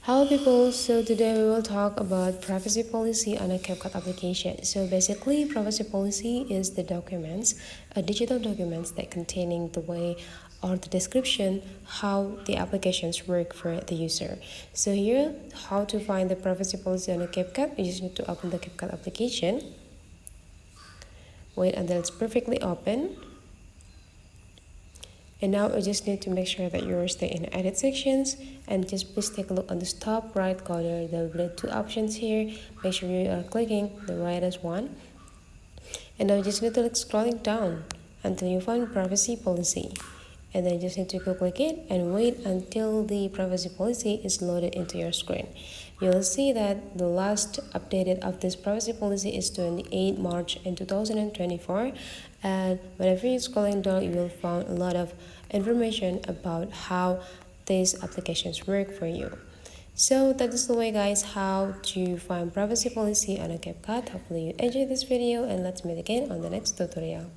Hello people, so today we will talk about privacy policy on a CapCut application. So basically privacy policy is the documents, digital documents that containing the way or the description how the applications work for the user. So here, how to find the privacy policy on a CapCut, you just need to open the CapCut application. Wait until it's perfectly open. And now I just need to make sure that you stay in edit sections, and just please take a look on the top right corner. There will be two options here. Make sure you are clicking the rightest one. And now you just need to keep scrolling down until you find privacy policy. And then you just need to go click it and wait until the privacy policy is loaded into your screen. You'll see that the last updated of this privacy policy is 28 March in 2024, and whenever you're scrolling down you will find a lot of information about how these applications work for you. So that is the way guys how to find privacy policy on a CapCut. Hopefully you enjoyed this video, and let's meet again on the next tutorial.